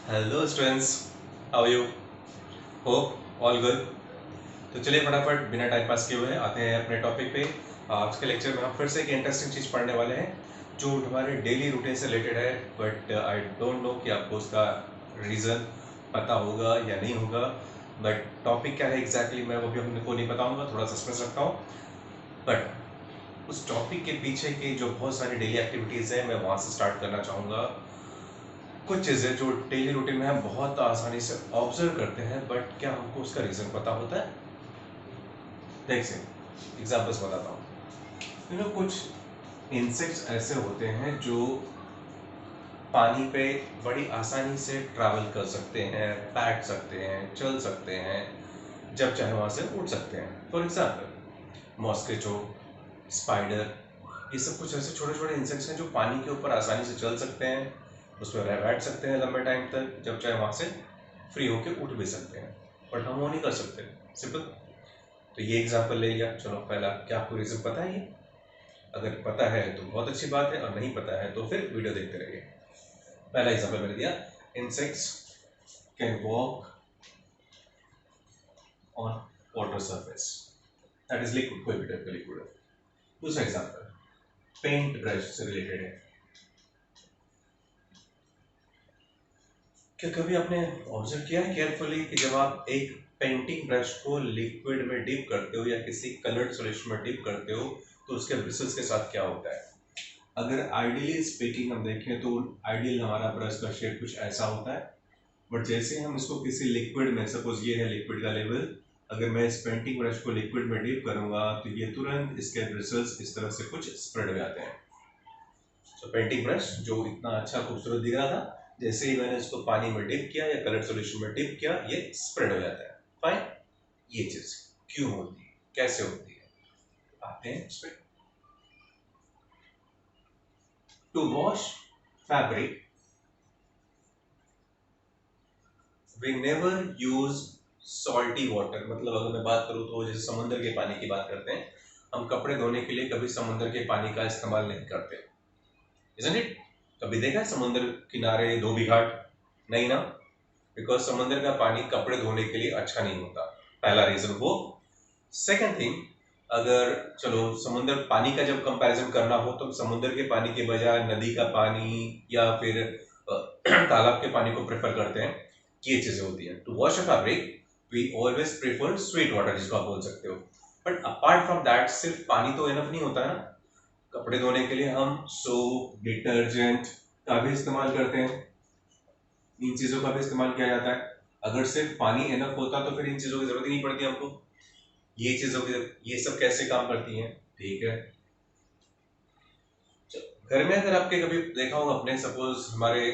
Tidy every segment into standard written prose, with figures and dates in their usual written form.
Hello students, how you? Hope all good. तो चलिए फटाफट बिना टाइम पास किए हुए आते हैं अपने टॉपिक पे। आज के लेक्चर में हम फिर से एक इंटरेस्टिंग चीज़ पढ़ने वाले हैं जो हमारे डेली रूटीन से रिलेटेड है, बट आई डोंट नो कि आपको उसका रीज़न पता होगा या नहीं होगा। बट टॉपिक क्या है एग्जैक्टली मैं वो भी हमको नहीं बताऊंगा, थोड़ा सस्पेंस रखता हूँ। बट उस टॉपिक के पीछे की जो बहुत सारी डेली एक्टिविटीज़ हैं मैं वहाँ से स्टार्ट करना चाहूँगा। कुछ चीज़ें जो डेली रूटीन में हम बहुत आसानी से ऑब्जर्व करते हैं, बट क्या हमको उसका रीज़न पता होता है? देख से एग्जाम्पल्स बताता हूँ। कुछ इंसेक्ट्स ऐसे होते हैं जो पानी पे बड़ी आसानी से ट्रैवल कर सकते हैं, बैठ सकते हैं, चल सकते हैं, जब चाहे वहाँ से उड़ सकते हैं। फॉर एग्जाम्पल मॉस्किटो, स्पाइडर, ये सब कुछ ऐसे छोटे छोटे इंसेक्ट्स हैं जो पानी के ऊपर आसानी से चल सकते हैं, उसमें रह बैठ सकते हैं लंबे टाइम तक, जब चाहे वहाँ से फ्री होके उठ भी सकते हैं। बट हम वो नहीं कर सकते, सिंपल। तो ये एग्जांपल ले लिया। चलो पहला, क्या आपको रीज़न पता है ये? अगर पता है तो बहुत अच्छी बात है, और नहीं पता है तो फिर वीडियो देखते रहिए। पहला एग्जांपल मैंने दिया, insects can walk on water surface, that is liquid, कोई भी टाइप का लिक्विड है। दूसरा एग्जांपल पेंट ब्रश से रिलेटेड है। क्या कभी आपने ऑब्जर्व किया है केयरफुली कि जब आप एक पेंटिंग ब्रश को लिक्विड में डिप करते हो या किसी कलर्ड सॉल्यूशन में डिप करते हो तो उसके ब्रिसल्स के साथ क्या होता है? अगर आइडियली स्पीकिंग हम देखें तो आइडियल हमारा ब्रश का शेप कुछ ऐसा होता है, बट जैसे हम इसको किसी लिक्विड में, सपोज ये है लिक्विड का लेवल, अगर मैं इस पेंटिंग ब्रश को लिक्विड में डिप करूंगा तो ये तुरंत इसके ब्रिसल्स इस तरह से कुछ स्प्रेड हो जाते हैं। तो पेंटिंग ब्रश जो इतना अच्छा खूबसूरत दिख रहा था, जैसे ही मैंने इसको पानी में डिप किया या कलर सॉल्यूशन में डिप किया, ये स्प्रेड हो जाता है। फाइन। ये चीज क्यों होती है, कैसे होती है, आते हैं इस पे। To wash fabric we never use salty water. मतलब अगर मैं बात करूँ तो जैसे समुद्र के पानी की बात करते हैं, हम कपड़े धोने के लिए कभी समुद्र के पानी का इस्तेमाल नहीं करते, इजंट इट? कभी देखा है समुद्र किनारे धोबी घाट? नहीं ना, बिकॉज समुद्र का पानी कपड़े धोने के लिए अच्छा नहीं होता। पहला रीजन वो। सेकेंड थिंग, अगर चलो समुद्र पानी का जब कंपैरिजन करना हो तो समुद्र के पानी के बजाय नदी का पानी या फिर तालाब के पानी को प्रेफर करते हैं। ये चीजें होती हैं। To wash a fabric we always prefer sweet water, जिसको आप बोल सकते हो। बट अपार्ट फ्रॉम दैट सिर्फ पानी तो इनफ नहीं होता है ना। कपड़े धोने के लिए हम सोप, डिटर्जेंट का भी इस्तेमाल करते हैं। इन चीजों का भी इस्तेमाल किया जाता है। अगर सिर्फ पानी इनफ होता तो फिर इन चीजों की जरूरत ही नहीं पड़ती हमको। ये चीजों की, ये सब कैसे काम करती हैं, ठीक है। घर में अगर आपके कभी देखा होगा अपने, सपोज हमारे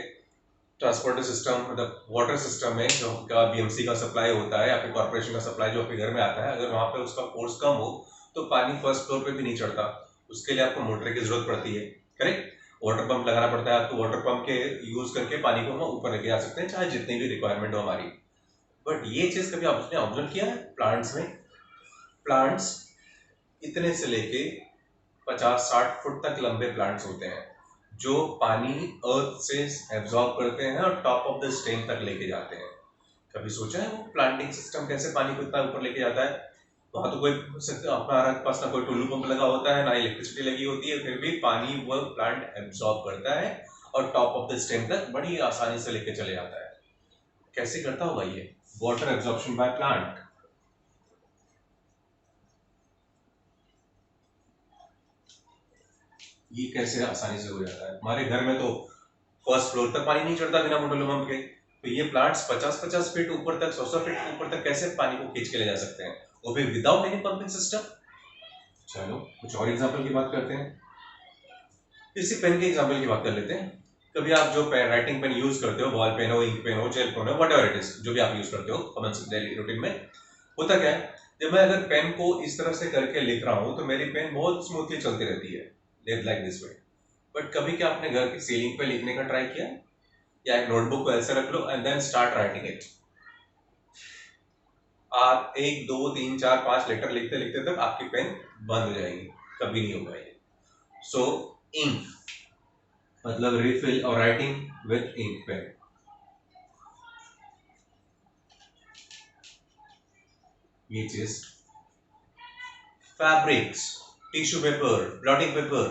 ट्रांसपोर्टर सिस्टम, मतलब वाटर सिस्टम में जो का बीएमसी का सप्लाई होता है या फिर कॉर्पोरेशन का सप्लाई जो आपके घर में आता है, अगर वहां पे उसका फोर्स कम हो तो पानी फर्स्ट फ्लोर पे भी नहीं चढ़ता। उसके लिए आपको मोटर की जरूरत पड़ती है, करेक्ट। वाटर पंप लगाना पड़ता है आपको, वाटर पंप के यूज करके पानी को हम ऊपर लेके आ सकते हैं, चाहे जितनी भी रिक्वायरमेंट हो हमारी। बट ये चीज कभी आपने ऑब्जर्व किया है प्लांट्स में? प्लांट्स इतने से लेके 50-60 फुट तक लंबे प्लांट्स होते हैं जो पानी अर्थ से एब्जॉर्ब करते हैं और टॉप ऑफ द स्टेम तक लेके जाते हैं। कभी सोचा है वो प्लांटिंग सिस्टम कैसे पानी को इतना ऊपर लेके जाता है? वहां तो कोई हमारे पास ना कोई टुल्लू पंप लगा होता है, ना इलेक्ट्रिसिटी लगी होती है, फिर भी पानी वो प्लांट एब्जॉर्ब करता है और टॉप ऑफ द स्टेम तक बड़ी आसानी से लेके चले जाता है। कैसे करता होगा ये? Water absorption by plant. ये कैसे आसानी से हो जाता है? हमारे घर में तो फर्स्ट फ्लोर तक पानी नहीं चढ़ता बिना मोटर पंप के। तो ये प्लांट्स 50-50 फीट ऊपर तक, 100-100 फीट ऊपर तक कैसे पानी को खींच के ले जा सकते हैं, वो भी विदाउट एनी पंपिंग सिस्टम? चलो कुछ और एग्जांपल की बात करते हैं। इसी पेन के एग्जांपल की बात कर लेते हैं। कभी आप जो पेन, राइटिंग पेन यूज करते हो, बॉल पेन हो, इंक पेन हो, जेल पेन हो, वट एवर इट इज, जो भी आप यूज करते हो कॉमन डेली रूटीन में, होता क्या है, जब मैं अगर पेन को इस तरह से करके लिख रहा हूं तो मेरी पेन बहुत स्मूथली चलती रहती है, लाइक दिस वे। बट कभी क्या आपने घर की सीलिंग पे लिखने का ट्राई किया? या एक नोटबुक को ऐसे रख लो and then start writing it. आप 1 2 3 4 5 लेटर लिखते लिखते तक आपकी पेन बंद हो जाएगी, कभी नहीं होगा ये। सो इंक मतलब रिफिल और राइटिंग विद इंक पेन। ये चीज, fabrics, tissue paper, blotting paper,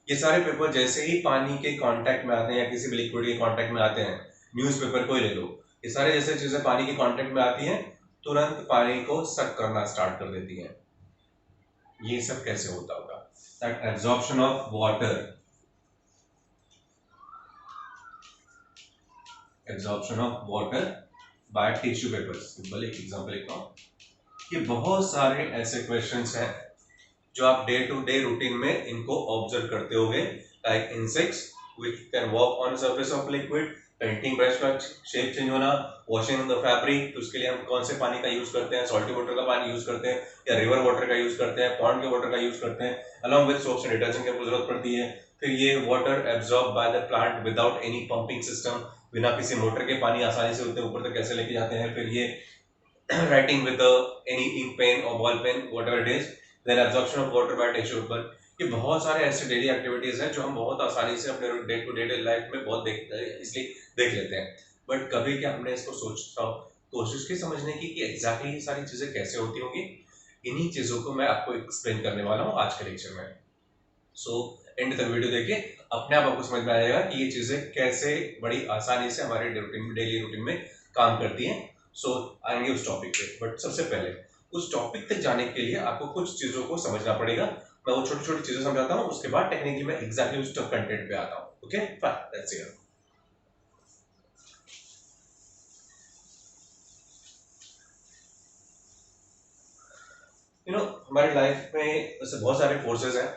ये सारे पेपर जैसे ही पानी के कांटेक्ट में आते हैं या किसी भी लिक्विड के कांटेक्ट में आते हैं, न्यूज़पेपर को ही ले लो, ये सारे जैसे चीजें पानी के कांटेक्ट में आती हैं तुरंत पानी को सक करना स्टार्ट कर देती हैं। ये सब कैसे होता होगा? That absorption of water, absorption of water by tissue paper. Simple एक एग्जांपल लिखता हूं। ये बहुत सारे ऐसे क्वेश्चंस हैं जो आप डे टू डे रूटीन में इनको ऑब्जर्व करते होंगे, like insects which can walk on surface of liquid, painting brush का शेप चेंज होना, वॉशिंग द फैब्रिक, तो उसके लिए हम कौन से पानी का यूज करते हैं? सॉल्टी वाटर का पानी यूज करते हैं या रिवर वाटर का यूज करते हैं, पॉन्ड के वाटर का यूज करते हैं, along with soaps and detergent की जरूरत पड़ती है। फिर ये water absorb by the plant without any pumping system, बिना किसी मोटर के पानी आसानी से ऊपर तक कैसे लेके जाते हैं। फिर ये writing with any ink pen or ball pen, whatever it is, then absorption of water by tissue paper। ये बहुत सारे ऐसे डेली एक्टिविटीज हैं जो हम बहुत आसानी से अपने डे टू डे लाइफ में बहुत इसलिए देख लेते हैं, बट कभी क्या हमने इसको सोचता कोशिश की समझने की कि एग्जैक्टली ये सारी चीजें कैसे होती होंगी? इन्हीं चीजों को मैं आपको एक्सप्लेन करने वाला हूँ आज के लेक्चर में। सो एंड तक वीडियो देखिए, अपने आप आपको समझ में आ जाएगा कि ये चीजें कैसे बड़ी आसानी से हमारे डेली रूटीन में काम करती हैं। सो आएंगे उस टॉपिक पे, बट सबसे पहले उस टॉपिक तक जाने के लिए आपको कुछ चीजों को समझना पड़ेगा। मैं वो छोटी छोटी चीजें समझाता हूँ, उसके बाद टेक्निकली मैं एग्जैक्टली उस कंटेंट पे आता हूँ। Okay fine, let's see. हमारी लाइफ में ऐसे बहुत सारे फोर्सेस हैं,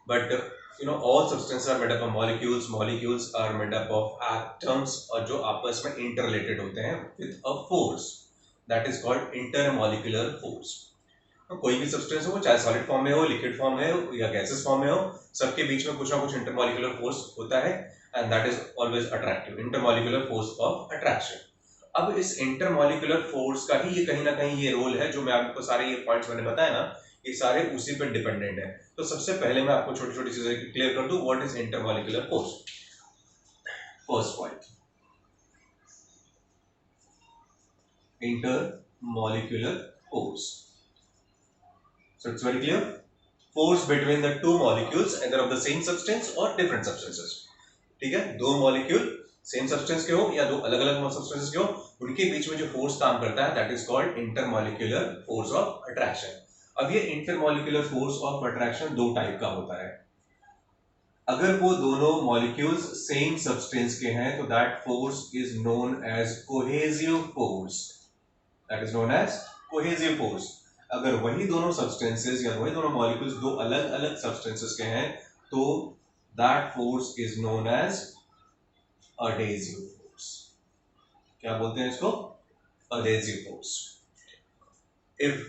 but all substances are made up of molecules are made up of atoms, और जो आपस में इंटररिलेटेड होते हैं with a force that is called intermolecular force। कोई भी सब्सटेंस हो, चाहे सॉलिड फॉर्म में हो, लिक्विड फॉर्म में हो या गैसेस फॉर्म में हो, सबके बीच में कुछ ना कुछ इंटरमॉलिक्यूलर फोर्स होता है, and that is always attractive, intermolecular force of attraction. अब इस इंटरमॉलिक्यूलर फोर्स का ही ये कहीं ना कहीं ये रोल है, जो मैं आपको सारे ये पॉइंट्स मैंने बताया ना, ये सारे उसी पे डिपेंडेंट है। तो सबसे पहले मैं आपको छोटी छोटी चीजें क्लियर कर दूं, what is intermolecular force. First point, intermolecular force, so it's very clear, force between the two molecules either of the same substance or different substances। ठीक है, दो मॉलिक्यूल सेम सब्सटेंस के हो या दो अलग अलग सब्सटेंसेस के हो, उनके बीच में जो फोर्स काम करता है that is called intermolecular force of attraction. अब ये इंटरमॉलिक्यूलर फोर्स ऑफ अट्रैक्शन दो टाइप का होता है। अगर वो दोनों मॉलिक्यूल्स सेम सब्सटेंस के हैं तो that force is known as cohesive force, that is known as cohesive force. अगर वही दोनों सब्सटेंसेस या वही दोनों मॉलिक्यूल्स दो अलग अलग सब्सटेंसेस के हैं तो that force is known as adhesive force। क्या बोलते हैं इसको? adhesive force। if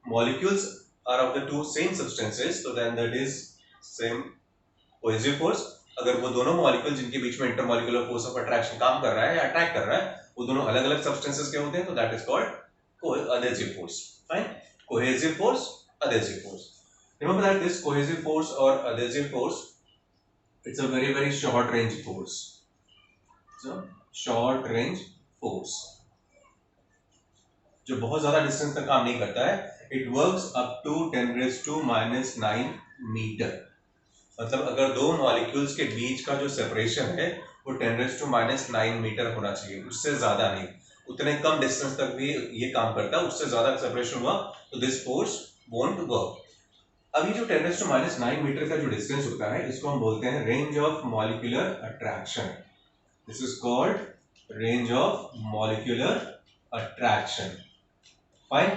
molecules are of the two same substances so then that is same cohesive force। अगर वो दोनों मॉलिक्यूल जिनके बीच में इंटरमॉलिक्यूलर फोर्स ऑफ अट्रैक्शन काम कर रहा है या अट्रैक्ट कर रहा है, वो दोनों अलग अलग सब्सटेंसेस के होते हैं तो that is called adhesive force। Fine, cohesive force, adhesive force। remember that this cohesive force or adhesive force, it's a very short range force। so short range force जो बहुत ज्यादा डिस्टेंस तक काम नहीं करता है, it works up to 10⁻⁹ metre. मतलब अगर दो मॉलिक्यूल्स के बीच का जो सेपरेशन है वो 10⁻⁹ मीटर होना चाहिए, उससे ज्यादा नहीं। उतने कम डिस्टेंस तक भी ये काम करता है, उससे ज्यादा सेपरेशन हुआ तो दिस फोर्स वोंट वर्क। अभी जो 10⁻⁹ मीटर का जो डिस्टेंस होता है इसको हम बोलते हैं range of molecular attraction. This is called range of molecular attraction। Fine।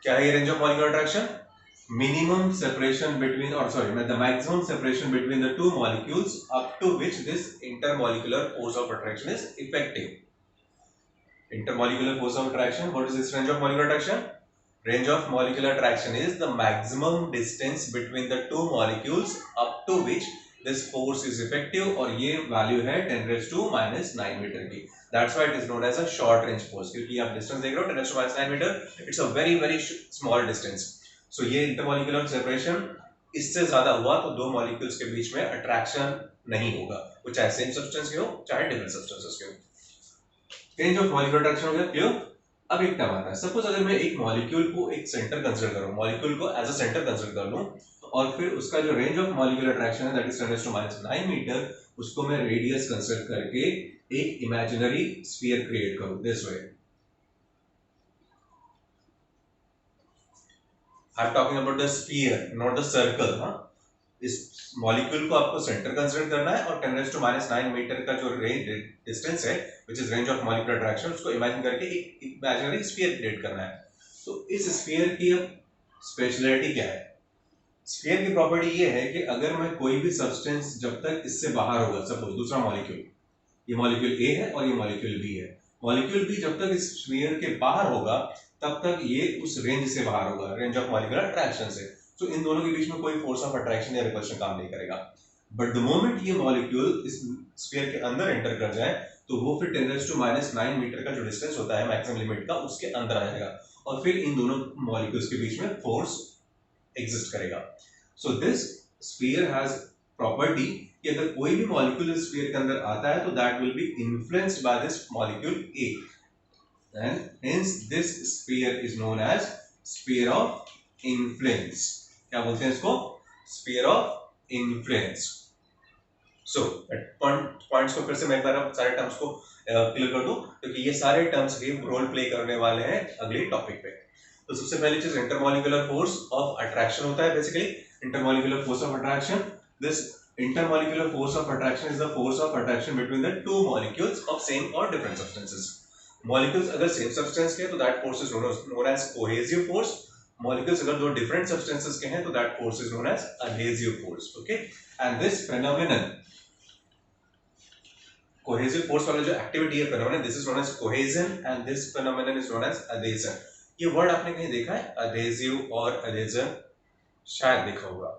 क्या है ये range of molecular attraction? Minimum separation between, or sorry, the maximum separation between the two molecules up to which this intermolecular force of attraction is effective। Intermolecular force of attraction, what is this range of molecular attraction? Range of molecular attraction is the maximum distance between the two molecules up to which this force is effective, और ये value है 10⁻⁹ metre की। That's why it is known as a short range force, क्योंकि आप distance देख रहे हो 10⁻⁹ metre, it's a very small distance। so ये इंटरमॉलिक्यूलर सेपरेशन इससे ज्यादा हुआ तो दो मॉलिक्यूल्स के बीच में अट्रैक्शन नहीं होगा, वो चाहे सेम सब्सटेंस के हो चाहे डिफरेंट सब्सटेंसेस के हो। रेंज ऑफ मॉलिक्यूलर अट्रैक्शन हो गया क्लियर। अब एक टर्म आता है, सपोज अगर मैं एक मॉलिक्यूल को एक सेंटर कंसिडर करूं, मॉलिक्यूल को एज अ सेंटर कंसिडर कर लूं, और फिर उसका जो रेंज ऑफ मॉलिक्यूलर अट्रैक्शन है दैट इज 10⁻⁹ मीटर, उसको मैं रेडियस कंसिडर करके एक इमेजिनरी स्फीयर क्रिएट करूं this way. I am talking about the sphere not the circle. हाँ, इस मॉलिक्यूल को आपको सेंटर कंसिडर करना है और 10⁻⁹ मीटर का जो रेंज डिस्टेंस है which is range of molecular attraction, उसको इमेजिन करके एक इमेजिनरी स्फीयर क्रिएट करना है। तो इस स्फीयर की अब स्पेशलिटी क्या है? स्फीयर की प्रॉपर्टी ये है कि अगर मैं कोई भी सब्सटेंस जब तक इससे बाहर होगा, सपोज दूसरा मॉलिक्यूल, ये मॉलिक्यूल ए है और ये मॉलिक्यूल बी है, मॉलिक्यूल बी जब तक इस स्फीयर के बाहर होगा तब तक ये उस रेंज से बाहर होगा, रेंज ऑफ मॉलिक्यूलर अट्रैक्शन से। तो इन दोनों के बीच में कोई फोर्स ऑफ अट्रैक्शन या रिपल्शन काम नहीं करेगा। बट द मोमेंट ये मॉलिक्यूल इस स्फीयर के अंदर एंटर कर जाए तो वो फिर 10⁻⁹ मीटर का जो डिस्टेंस होता है मैक्सिमम लिमिट का, उसके अंदर आ जाएगा और फिर इन दोनों मॉलिक्यूल्स के बीच में फोर्स एग्जिस्ट करेगा। So this sphere has property कि अगर कोई भी मॉलिक्यूल इस स्फीयर के अंदर आता है तो that will be influenced by this molecule A, and hence this sphere is known as sphere of influence. क्या बोलते हैं इसको? Sphere of influence. So points को फिर से मैं एक बार अब सारे टर्म्स को क्लियर कर दूं, क्योंकि ये सारे टर्म्स भी रोल प्ले करने वाले हैं अगले टॉपिक पे। तो सबसे पहली चीज इंटरमॉलिक्यूलर फोर्स ऑफ अट्रैक्शन होता है। Basically intermolecular force of attraction, this intermolecular force of attraction is the force of attraction between the two molecules of same or different substances. Molecules अगर same substance के हैं तो that force is known as cohesive force. Molecules अगर दो different substances के हैं तो that force is known as adhesive force. Okay, and this phenomenon, cohesive force वाला जो activity है phenomenon, this is known as cohesion and this phenomenon is known as adhesion. ये word आपने कहीं देखा है? adhesive और adhesion शायद देखा होगा।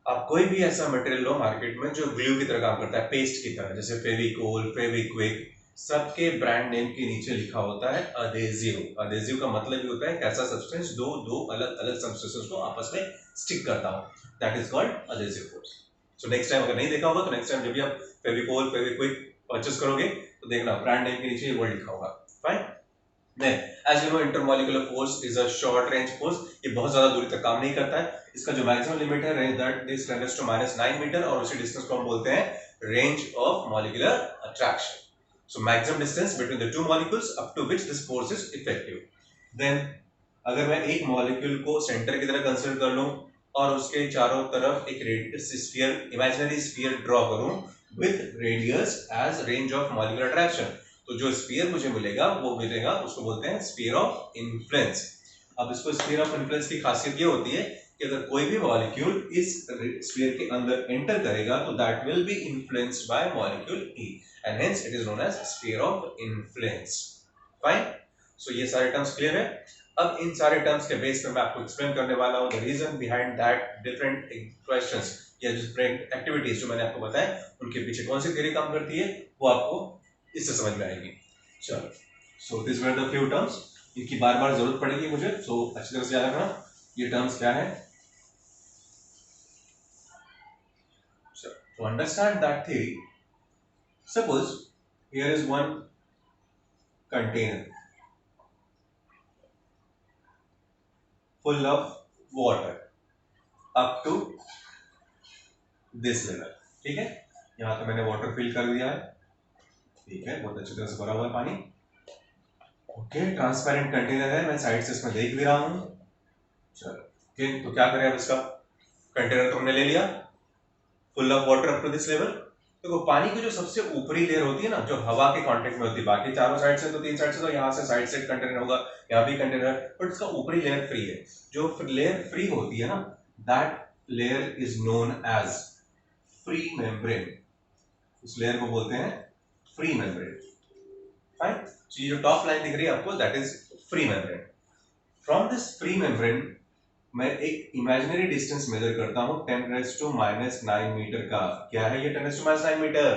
आप कोई भी ऐसा मटेरियल लो मार्केट में जो ग्लू की तरह काम करता है, पेस्ट की तरह, जैसे फेविकोल, फेविक्विक, सबके ब्रांड नेम के नीचे लिखा होता है अडेसिव। अडेसिव का मतलब ये होता है कैसा सब्सटेंस दो अलग अलग सब्सटेंसेस को आपस में स्टिक करता हो, that is called adhesive force. So next time अगर नहीं देखा होगा तो नेक्स्ट टाइम जब भी आप फेविकोल, फेविक्विक परचेस करोगे तो देखना ब्रांड नेम के नीचे ये वर्ड लिखा होगा। Fine. Then, as you know, intermolecular force is a short range force. ये बहुत ज्यादा दूरी तक काम नहीं करता है। इसका जो मैक्सिमम लिमिट है रेंज दैट इज 10⁻⁹ मीटर, और उसी डिस्टेंस को हम बोलते हैं range of molecular attraction. So maximum distance between the two molecules up to which this force is effective. Then अगर मैं एक मॉलिक्यूल को सेंटर की तरह कंसीडर कर लूं और उसके चारों तरफ एक स्फीयर, इमेजिनरी स्फीयर ड्रॉ करूं with radius as range of molecular attraction, तो जो स्फीयर मुझे मिलेगा वो मिलेगा, उसको बोलते हैं स्फीयर ऑफ इन्फ्लुएंस। अब इसको स्फीयर ऑफ इन्फ्लुएंस की खासियत ये होती है कि अगर कोई भी मॉलिक्यूल इस स्फीयर के अंदर एंटर करेगा तो that will be influenced by molecule e, and hence it is known as sphere of influence. Fine. So ये सारे टर्म्स क्लियर है। अब इन सारे टर्म्स के बेस पे मैं आपको एक्सप्लेन करने वाला हूं the reason behind that different equations या डिफरेंट एक्टिविटीज जो मैंने आपको बताया उनके पीछे कौन सी थ्योरी काम करती है वो आपको इससे समझ में आएगी। चलो, so this were the few terms, इनकी बार बार जरूरत पड़ेगी मुझे, सो अच्छी तरह से याद रखना ये टर्म्स क्या है। To understand that theory, suppose here is one container full of water up to this level. ठीक है, यहां पे मैंने वाटर फिल कर दिया है, ठीक है, बहुत अच्छी तरह से भरा हुआ है पानी। ओके, ट्रांसपेरेंट कंटेनर है, मैं साइड से इसमें देख भी रहा हूं। चलो, ओके, तो क्या करें अब, इसका कंटेनर तो हमने ले लिया full of water up to this level. तो पानी की जो सबसे ऊपरी लेयर होती है ना, जो हवा के कांटेक्ट में होती है, बाकी चारों साइड से तो तीन साइड से तो यहाँ से साइड से कंटेनर होगा, यहाँ भी कंटेनर, बट इसका ऊपरी लेयर फ्री है। जो लेयर फ्री होती है ना, that layer is known as free membrane. उस लेयर को बोलते हैं फ्री मेम्ब्रेन। फाइन। सो ये जो टॉप लाइन दिख रही है आपको, that is free membrane. From this free membrane मैं एक इमेजिनरी डिस्टेंस मेजर करता हूं 10⁻⁹ मीटर का। क्या है ये 10⁻⁹ metre?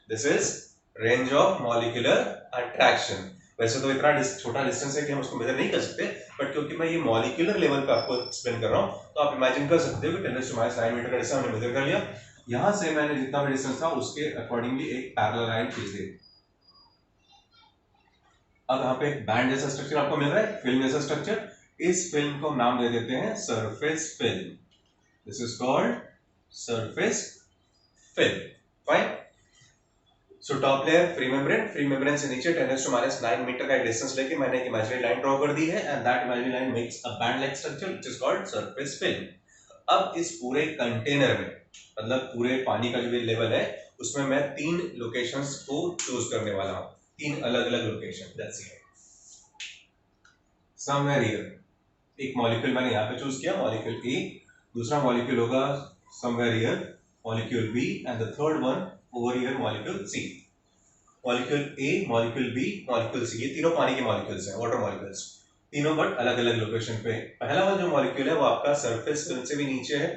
This is range of molecular attraction. वैसे तो इतना छोटा डिस्टेंस है कि हम उसको मेजर नहीं कर सकते, बट क्योंकि मैं ये मॉलिक्यूलर लेवल पे आपको एक्सप्लेन कर रहा हूं तो आप इमेजिन कर सकते हो कि 10⁻⁹ मीटर का डिस्टेंस हमने मेजर कर लिया। यहां से मैंने जितना भी डिस्टेंस था उसके अकॉर्डिंगली एक पैरेलल लाइन खींच दी। अब यहाँ पे एक बैंड जैसा स्ट्रक्चर आपको मिल रहा है, फिल्म जैसा स्ट्रक्चर। इस फिल्म को हम नाम दे देते हैं surface film. This is called surface film. Fine. So top layer free membrane से नीचे 10⁻⁹ मीटर का डिस्टेंस लेके मैंने एक इमेजिनरी लाइन ड्रॉ कर दी है, and that imaginary line makes a band like structure which is called surface film. अब इस पूरे कंटेनर में, मतलब पूरे पानी का जो भी लेवल है, उसमें मैं 3 लोकेशंस को चूज करने वाला हूं, 3 अलग अलग location. That's it. Somewhere here एक मॉलिक्यूल मैंने यहाँ पे चूज किया, मॉलिक्यूल ए। दूसरा मॉलिक्यूल होगा somewhere here, molecule B, and the third one over here, molecule C. Molecule A, molecule B, molecule C, ये तीनों पानी के मॉलिक्यूल्स हैं, वाटर मॉलिक्यूल्स, तीनों बट अलग अलग लोकेशन पे। पहला वाला जो मॉलिक्यूल है वो आपका सरफेस फिल्म से भी नीचे है,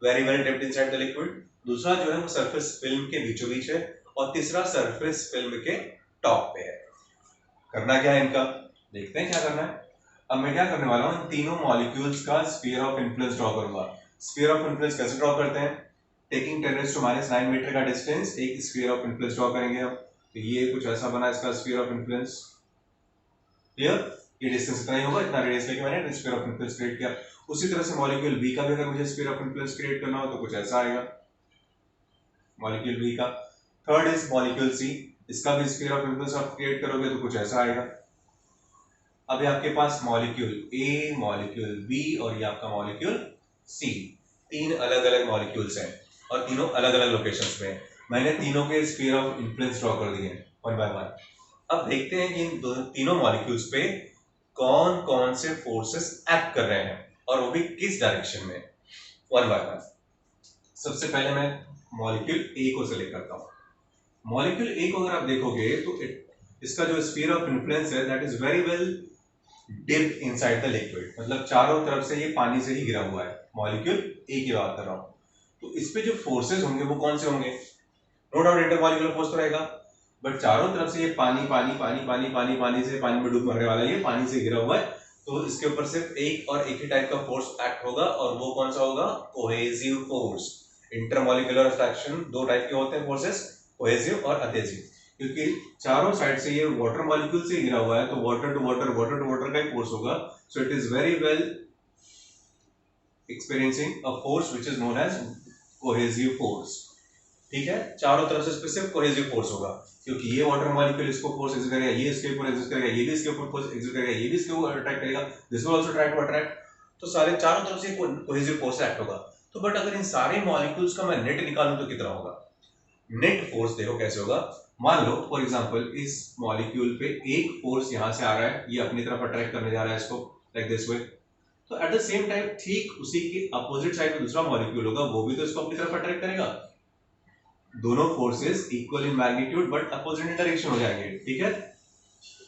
very well dipped inside the liquid. दूसरा जो है वो सरफेस फिल्म के बीचों बीच है, और तीसरा सरफेस फिल्म के टॉप पे है। करना क्या है इनका, देखते हैं क्या करना है। अब मैं क्या करने वाला हूँ, इन तीनों मॉलिक्यूल्स का स्फीयर ऑफ इन्फ्लुएंस ड्रॉ करूंगा। स्फीयर ऑफ इन्फ्लुएंस कैसे ड्रॉ करते हैं, टेकिंग 10⁻⁹ मीटर का डिस्टेंस एक स्फीयर ऑफ इन्फ्लुएंस ड्रॉ करेंगे हम। तो ये कुछ ऐसा बना इसका स्फीयर ऑफ इन्फ्लुएंस। क्लियर, ये डिस्टेंस इतना ही होगा, इतना रेडियस लेके मैंने स्फीयर ऑफ इन्फ्लुएंस क्रिएट किया। उसी तरह से मॉलिक्यूल बी का भी अगर मुझे स्फीयर ऑफ इन्फ्लुएंस क्रिएट करना हो तो कुछ ऐसा आएगा मॉलिक्यूल बी का। थर्ड इज मॉलिक्यूल सी, इसका भी स्फीयर ऑफ इन्फ्लुएंस आप क्रिएट करोगे तो कुछ ऐसा आएगा। अभी आपके पास मॉलिक्यूल ए, मॉलिक्यूल बी और ये आपका मॉलिक्यूल सी, 3 अलग अलग मॉलिक्यूल्स हैं और तीनों अलग अलग लोकेशंस पे हैं। मैंने तीनों के स्फीयर ऑफ इन्फ्लुएंस ड्रॉ कर दिए वन बाय वन। अब देखते हैं कि इन तीनों मॉलिक्यूल्स पे कौन कौन से फोर्सेस एक्ट कर रहे हैं और वो भी किस डायरेक्शन में, वन बाय वन। सबसे पहले मैं मॉलिक्यूल ए को सिलेक्ट करता हूँ। मॉलिक्यूल ए को अगर आप देखोगे तो इसका जो स्फीयर ऑफ इन्फ्लुएंस है that is very well deep inside the liquid, मतलब चारों तरफ से ये पानी से ही गिरा हुआ है। मॉलिक्यूल ए की बात कर रहा हूँ। तो इस पे जो फोर्सेस होंगे वो कौन से होंगे, नो डाउट इंटरमॉलिक्यूलर फोर्स तो रहेगा, बट चारों तरफ से ये पानी पानी पानी पानी पानी पानी से पानी में डूब मरने वाला है, ये पानी से गिरा हुआ है। तो इसके ऊपर सिर्फ एक और एक ही टाइप का फोर्स एक्ट होगा, और वो कौन सा होगा, cohesive force. Intermolecular attraction 2 type के होते हैं फोर्सेस, कोहेसिव और अधेसिव। क्योंकि चारों साइड से ये वाटर मॉलिक्यूल से गिरा हुआ है तो वाटर टू वाटर का ही फोर्स होगा। So it is very well experiencing a force which is known as cohesive force. ठीक है, चारों तरफ से सिर्फ कोहेसिव फोर्स होगा, क्योंकि ये वाटर मॉलिक्यूल इसको फोर्स एक्सर्ट करेगा, ये इसके ऊपर एक्सर्ट करेगा, ये भी इसके ऊपर फोर्स एक्सर्ट करेगा, ये भी इसके ऊपर अट्रैक्ट करेगा, this will also try to attract. तो सारे चारों तरफ से कोहेसिव फोर्स एक्ट होगा। तो बट अगर इन सारे मॉलिक्यूल्स का मैं नेट निकालूं तो कितना होगा, नेट फोर्स देखो कैसे होगा। मान लो फॉर एग्जांपल इस मॉलिक्यूल पे एक फोर्स यहां से आ रहा है, ये अपनी तरफ अट्रैक्ट करने जा रहा है इसको, लाइक दिस वे। तो एट द सेम टाइम ठीक उसी के अपोजिट साइड में दूसरा मॉलिक्यूल होगा, वो भी तो इसको अपनी तरफ अट्रैक्ट करेगा। दोनों forces equal in magnitude but opposite in direction हो जाएंगे। ठीक है,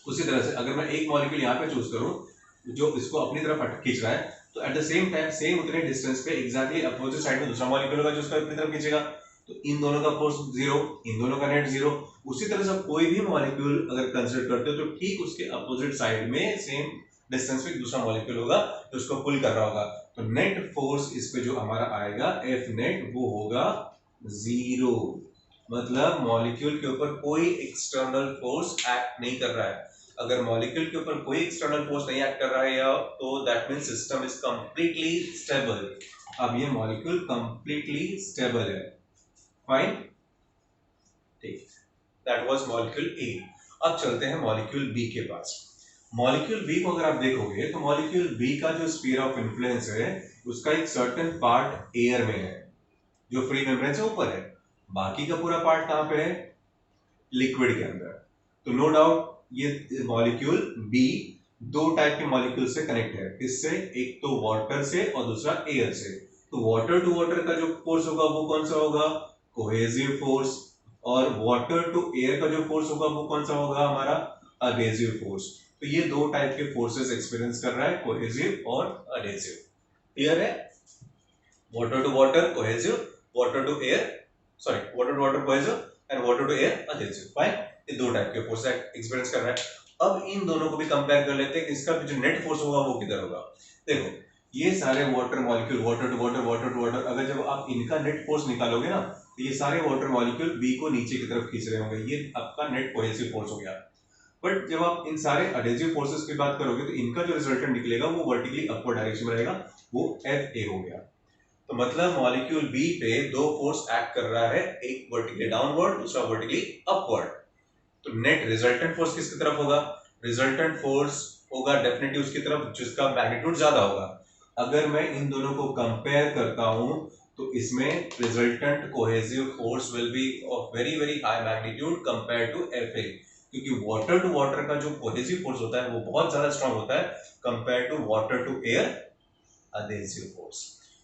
उसी तरह से अगर मैं एक मॉलिक्यूल यहाँ पे चूज करूं जो इसको अपनी तरफ खींच रहा है, तो at the same time same उतने डिस्टेंस पे एग्जैक्टली अपोजिट साइड में दूसरा मॉलिक्यूल होगा जो उसको अपनी तरफ खींचेगा। तो इन दोनों का फोर्स 0, इन दोनों का नेट 0। उसी तरह से कोई भी मॉलिक्यूल अगर कंसीडर करते हो तो ठीक उसके अपोजिट साइड में सेम डिस्टेंस पे दूसरा मॉलिक्यूल होगा जो उसको पुल कर रहा होगा। तो नेट फोर्स इस पे जो हमारा आएगा एफ नेट, वो होगा 0। मतलब मॉलिक्यूल के ऊपर कोई एक्सटर्नल फोर्स एक्ट नहीं कर रहा है। अगर मॉलिक्यूल के ऊपर कोई एक्सटर्नल फोर्स नहीं एक्ट कर रहा है या तो that means system is completely stable. अब ये मॉलिक्यूल कंप्लीटली स्टेबल है। फाइन, ठीक, दैट वाज मॉलिक्यूल ए। अब चलते हैं मॉलिक्यूल बी के पास। मॉलिक्यूल बी को अगर आप देखोगे तो मॉलिक्यूल बी का जो स्फीयर ऑफ इन्फ्लुएंस है उसका एक सर्टेन पार्ट एयर में है जो फ्री मेम्ब्रेन से ऊपर है, बाकी का पूरा पार्ट कहां पे है, लिक्विड के अंदर। तो नो डाउट ये मॉलिक्यूल बी 2 टाइप के मॉलिक्यूल से कनेक्ट है। किससे, एक तो वाटर से और दूसरा एयर से। तो वाटर टू वाटर का जो फोर्स होगा वो कौन सा होगा, कोहेसिव फोर्स, और वाटर टू एयर का जो फोर्स होगा वो कौन सा होगा, हमारा अडेसिव फोर्स। तो ये 2 टाइप के फोर्सेस एक्सपीरियंस कर रहा है, कोहेसिव और अडेसिव। क्लियर है, water to water cohesive, water to air sorry water to water cohesive and water to air adhesive. Fine, ये 2 टाइप के फोर्स एक्सपीरियंस कर रहा है। अब इन दोनों को भी कंपेयर कर लेते हैं, इसका जो नेट फोर्स होगा वो किधर होगा। देखो ये सारे water molecule water to water, अगर जब आप इनका नेट फोर्स निकालोगे ना तो ये सारे वाटर मॉलिक्यूल बी को नीचे की तरफ खींच रहे होंगे, ये आपका नेट कोहेसिव फोर्स हो गया। बट जब आप इन सारे अडेसिव फोर्सेस की बात करोगे तो इनका जो रिजल्टेंट निकलेगा वो वर्टिकली अपवर्ड डायरेक्शन में रहेगा, वो Fa हो गया। तो मतलब मॉलिक्यूल बी पे दो फोर्स एक्ट कर रहा है, एक वर्टिकली डाउनवर्ड, दूसरा वर्टिकली अपवर्ड। तो नेट रिजल्टेंट फोर्स किसकी तरफ होगा? रिजल्टेंट फोर्स होगा डेफिनेटली उसकी तरफ जिसका मैग्नीट्यूड ज्यादा होगा। अगर मैं इन दोनों को कंपेयर करता हूं तो इसमें resultant cohesive force will be of very very high magnitude compare to Fa, क्योंकि वाटर टू वाटर का जो कोहेसिव फोर्स होता है वो बहुत ज्यादा स्ट्रांग होता है compare to water to air adhesive force.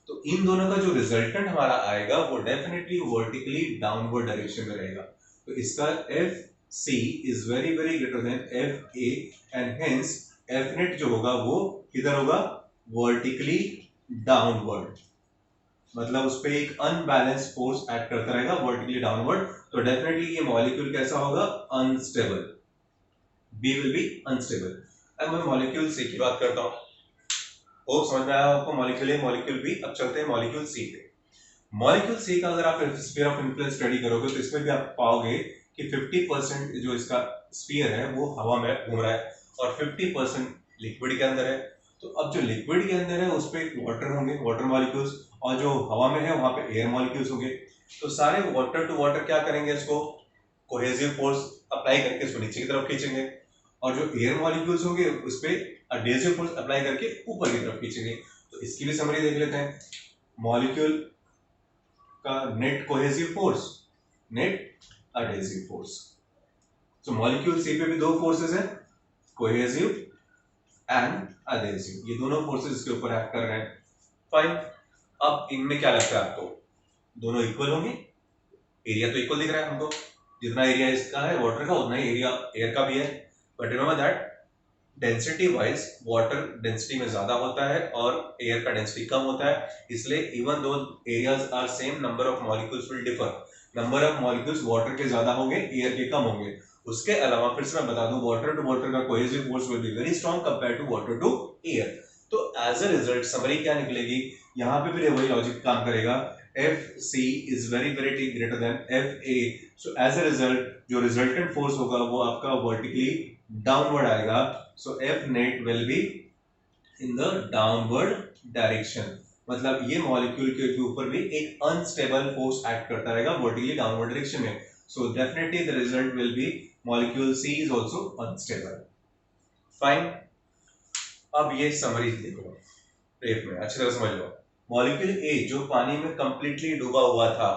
तो इन दोनों का जो रिजल्टेंट हमारा आएगा वो डेफिनेटली वर्टिकली डाउनवर्ड डायरेक्शन में रहेगा। तो इसका FC is very very greater than FA and hence F net जो होगा वो किधर होगा? Vertically downward. मतलब उस पर एक अनबैलेंस फोर्स एक्ट करता रहेगा वर्टिकली डाउनवर्ड। तो डेफिनेटली ये मॉलिक्यूल कैसा होगा? Unstable. B will be unstable. अब मैं मॉलिक्यूल सी की बात करता हूं। होप समझ में आया आपको मॉलिक्यूल ए मॉलिक्यूल बी। अब चलते हैं मॉलिक्यूल सी पे। मॉलिक्यूल सी का अगर आप स्फीयर ऑफ इन्फ्लुएंस स्टडी करोगे तो इसमें भी आप पाओगे कि 50% जो इसका स्फीयर है वो हवा में घूम रहा है और 50% लिक्विड के अंदर है। तो अब जो लिक्विड के अंदर है उस पर वाटर होंगे, वाटर मॉलिक्यूल्स, और जो हवा में है वहां पे एयर मॉलिक्यूल्स होंगे। तो सारे वाटर टू वाटर क्या करेंगे? इसको कोहेसिव फोर्स अप्लाई करके इसको नीचे की तरफ खींचेंगे, और जो एयर मॉलिक्यूल्स होंगे उस पर एडेसिव फोर्स अप्लाई करके ऊपर की तरफ खींचेंगे। तो इसकी भी समरी देख लेते हैं। मॉलिक्यूल का net cohesive force, net adhesive force. तो मॉलिक्यूल सी पे भी दो फोर्सेस हैं, कोहेसिव एंड एडेसिव। ये दोनों फोर्सेस इसके ऊपर एक्ट कर रहे हैं। फाइन। अब इनमें क्या लगता है आपको? दोनों इक्वल होंगे? एरिया तो इक्वल दिख रहा है हमको, जितना एरिया इसका है वाटर का उतना ही एरिया एयर का भी है। But remember that density wise water density में ज्यादा होता है और एयर का डेंसिटी कम होता है, इसलिए इवन दो areas are same, number of molecules will differ. Number of molecules water के ज्यादा होंगे, एयर के कम होंगे। उसके अलावा फिर से मैं बता दूं, वाटर टू वाटर का cohesive force will be very strong compare to water to air. तो एज अ रिजल्ट समरी क्या निकलेगी? यहाँ पे भी वही लॉजिक काम करेगा, FC is very very greater than FA, so as a result जो resultant force होगा वो आपका vertically downward आएगा, so F net will be in the downward direction। मतलब ये मॉलिक्यूल के ऊपर भी एक अनस्टेबल फोर्स एक्ट करता रहेगा वर्टिकली डाउनवर्ड डायरेक्शन में। So definitely the result will be molecule C is also unstable। Fine. अब ये समरी देखो ब्रीफ में अच्छी तरह समझ लो। मॉलिक्यूल ए जो पानी में कंप्लीटली डूबा हुआ था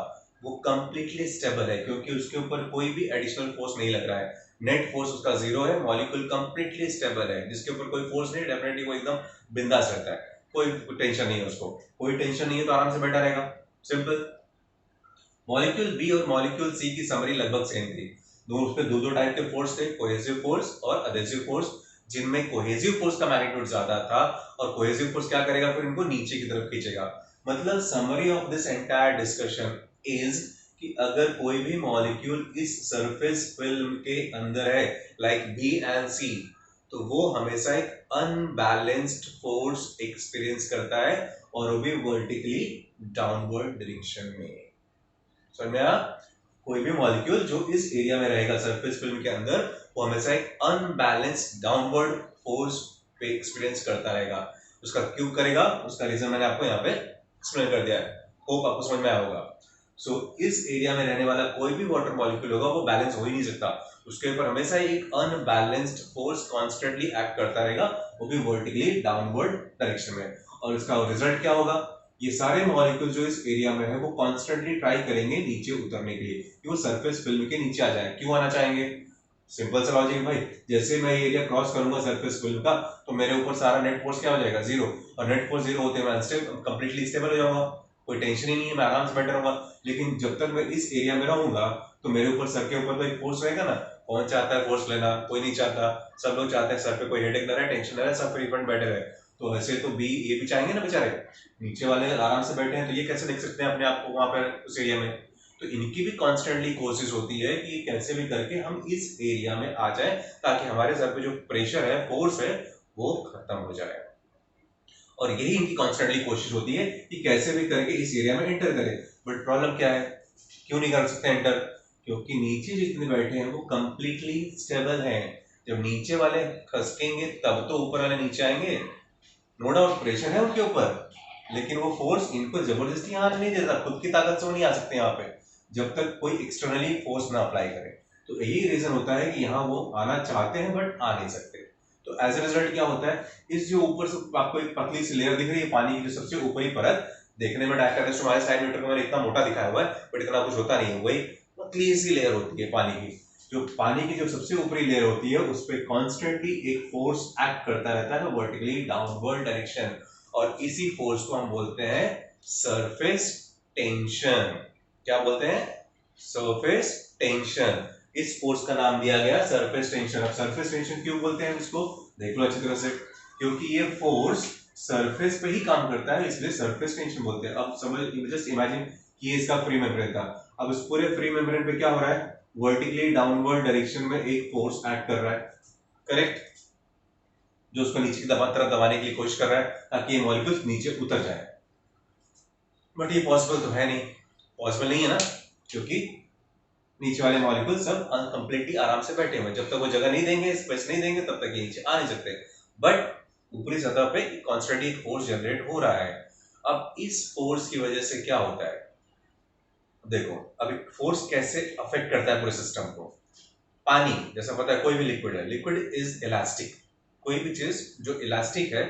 वो कंप्लीटली स्टेबल है क्योंकि उसके ऊपर कोई भी एडिशनल फोर्स नहीं लग रहा है, नेट फोर्स उसका जीरो है, मॉलिक्यूल कंप्लीटली स्टेबल है, जिसके ऊपर कोई फोर्स नहीं, डेफिनेटली वो एकदम बिंदास रहता है, कोई टेंशन नहीं है उसको, कोई टेंशन नहीं है तो आराम से बैठा रहेगा। सिंपल। मॉलिक्यूल बी और मॉलिक्यूल सी की समरी लगभग सेम थी। दोनों उस पे दो दो टाइप के फोर्स थे, कोहेसिव फोर्स और एडहेसिव फोर्स, जिनमें कोहेसिव फोर्स का मैग्नीट्यूड ज्यादा था और कोहेसिव फोर्स क्या करेगा? फिर इनको नीचे की तरफ खींचेगा। मतलब summary of this entire discussion is कि अगर कोई भी मॉलिक्यूल इस सरफेस फिल्म के अंदर है लाइक बी एंड सी, तो वो हमेशा एक अनबैलेंस्ड फोर्स एक्सपीरियंस करता है और वो भी वर्टिकली डाउनवर्ड डायरेक्शन में। समझ में आया? कोई भी मॉलिक्यूल जो इस एरिया में रहेगा सरफेस फिल्म के अंदर वो हमेशा एक अनबैलेंस्ड डाउनवर्ड फोर्स पे एक्सपीरियंस करता रहेगा। उसका क्यों करेगा? उसका रीजन मैंने आपको यहाँ पे एक्सप्लेन कर दिया है, होप आपको समझ में आया होगा। सो इस एरिया में रहने वाला कोई भी वाटर मॉलिक्यूल होगा वो बैलेंस हो ही नहीं सकता, उसके ऊपर हमेशा एक अनबैलेंस्ड फोर्स कॉन्स्टेंटली एक्ट करता रहेगा, वो भी वर्टिकली डाउनवर्ड डायरेक्शन में। और उसका रिजल्ट क्या होगा? ये सारे मॉलिक्यूल जो इस एरिया में है वो कॉन्स्टेंटली ट्राई करेंगे नीचे उतरने के लिए कि वो सरफेस फिल्म के नीचे आ जाए। क्यों आना चाहेंगे? सिंपल सा लॉजिक भाई, जैसे मैं ये एरिया क्रॉस करूंगा सरफेस फिल्म का तो मेरे ऊपर सारा नेट फोर्स क्या हो जाएगा? जीरो। और नेट फोर्स जीरो होते मैं कंप्लीटली स्टेबल हो जाऊंगा, कोई टेंशन ही नहीं है, मैं आराम से बैठा रहूंगा। लेकिन जब तक मैं इस एरिया में रहूंगा तो मेरे ऊपर सर के ऊपर तो एक फोर्स रहेगा ना। कौन चाहता है फोर्स लेना? कोई नहीं चाहता। सब लोग चाहते हैं सर पे कोई हेडेक ना रहे, टेंशन ना रहे, सब फ्री फंड बैठे रहे। तो ऐसे तो बी ये भी चाहेंगे ना बेचारे, नीचे वाले आराम से बैठे हैं तो ये कैसे देख सकते हैं अपने आप को वहां पर उस एरिया में? तो इनकी भी कॉन्स्टेंटली कोशिश होती है कि कैसे भी करके हम इस एरिया में आ जाए ताकि हमारे सर पे जो प्रेशर है, फोर्स है, वो खत्म हो जाए। और यही इनकी कॉन्स्टेंटली कोशिश होती है कि कैसे भी करके इस एरिया में एंटर करें। बट प्रॉब्लम क्या है? क्यों नहीं कर सकते एंटर? क्योंकि नीचे जितने बैठे हैं वो कंप्लीटली स्टेबल हैं, जब नीचे वाले खसकेंगे तब तो ऊपर वाले नीचे आएंगे, नो डाउट प्रेशर है उनके ऊपर, लेकिन वो फोर्स इनको जबरदस्ती यहाँ नहीं देता, खुद की ताकत से वो नहीं आ सकते यहाँ पे जब तक कोई एक्सटर्नली फोर्स ना अप्लाई करे। तो यही रीजन होता है कि यहाँ वो आना चाहते हैं बट आ नहीं सकते। तो एज ए रिजल्ट क्या होता है, इस जो ऊपर से आपको एक पतली सी लेयर दिख रही है पानी की, जो सबसे ऊपरी परत, देखने में -5 में मैंने इतना मोटा दिखाया हुआ है बट इतना कुछ होता नहीं है, वही पतली सी लेयर होती है पानी की। जो पानी की जो सबसे ऊपरी लेयर होती है उस पर कॉन्स्टेंटली एक फोर्स एक्ट करता रहता है वर्टिकली डाउनवर्ड डायरेक्शन, और इसी फोर्स को हम बोलते हैं सरफेस टेंशन। क्या बोलते हैं? Surface tension. इस फोर्स का नाम दिया गया सरफेस टेंशन। अब सरफेस टेंशन क्यों बोलते हैं इसको, देख लो अच्छी तरह से, क्योंकि ये फोर्स सरफेस पे ही काम करता है, इसलिए सरफेस टेंशन बोलते हैं। अब समझ, जस्ट इमेजिन कि ये इसका फ्री मेम्ब्रेन था, अब इस पूरे फ्री मेम्ब्रेन पे क्या हो रहा है, वर्टिकली डाउनवर्ड डायरेक्शन में एक फोर्स एक्ट कर रहा है, करेक्ट, जो उसको नीचे की तरफ दबाने की कोशिश कर रहा है ताकि ये मॉलिक्यूल्स नीचे उतर जाए। बट ये पॉसिबल तो है नहीं, पॉसिबल नहीं है ना, क्योंकि नीचे वाले मॉलिक्यूल सब कंप्लीटली आराम से बैठे हुए हैं, जब तक वो जगह नहीं देंगे, स्पेस नहीं देंगे, तब तक ये नीचे आ नहीं सकते। बट ऊपरी सतह पे कॉन्स्टेंटली फोर्स जनरेट हो रहा है। अब इस फोर्स की वजह से क्या होता है, देखो अभी फोर्स कैसे अफेक्ट करता है पूरे सिस्टम को। पानी जैसा पता है, कोई भी लिक्विड है, लिक्विड इज इलास्टिक, कोई भी चीज जो इलास्टिक है,